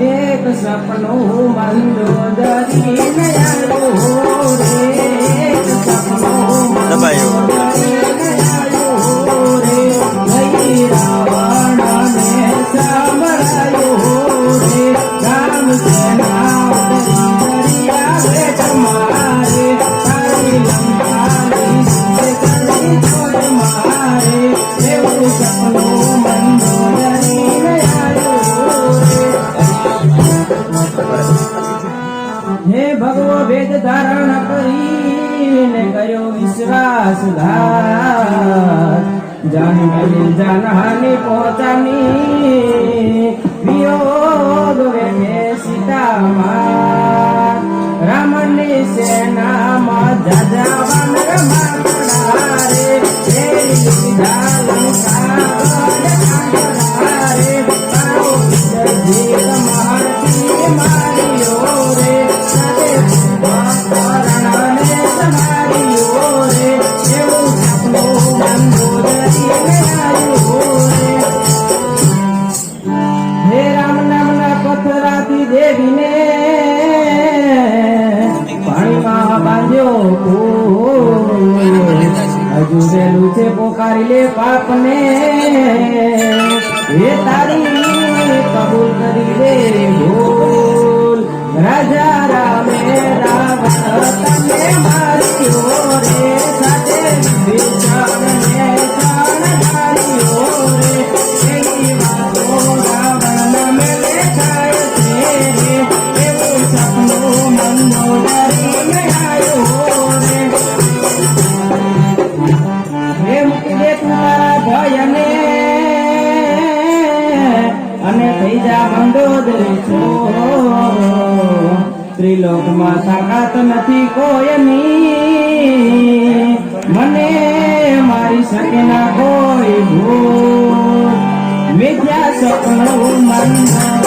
એક સપનું મંદોદરી નયાયો રે, એક સપનું મંદોદરી નયાયો રે, ગઈ રાવણ ને સાંભળાયો રે, રામ સેના દરી આવે તમારે, તારી લંકાની કરી છોડ મારે, એવું સપનું મંદોદરી નયાયો રે। હે ભગવો વેદ ધારણ કરીને કર્યો વિશ્વાસઘાત, જાની મેલી જાનહાની પહોંચાની, વિયોગ વેગે સીતામાં, રામની સેનામાં જાજા વાનર મારણા રે, તેરી લીધા લંકા રે, તારો જીત મારતી માર્યો રે, સાથે પરણાને તમાર્યો રે, એવું સપનું મંદોદરી નયાયો રે। હે રામ નામના પથરાથી દેવીને પાણીમાં બાંધ્યો ફૂલ, હજુ વેલું છે પોકારી લે પાપને, હે તારી કબૂલ કરી દે ભૂલ, રાજા રામે રાવણ તને માર્યો રે, સાથે વિભીષણને શણગાર્યો રે, એની વાતો રાવણ નામે લેખાય છે રે, એવું સપનું મંદોદરી નયાયો રે। હે મૂકી દે તારા ભયને અને થઈ જા મંદોદરી છો, ત્રિલોકમાં તાકાત નથી કોઈની, મને મારી શકે ના કોઈ ભૂલ, મિથ્યા સપનું મંદોદરી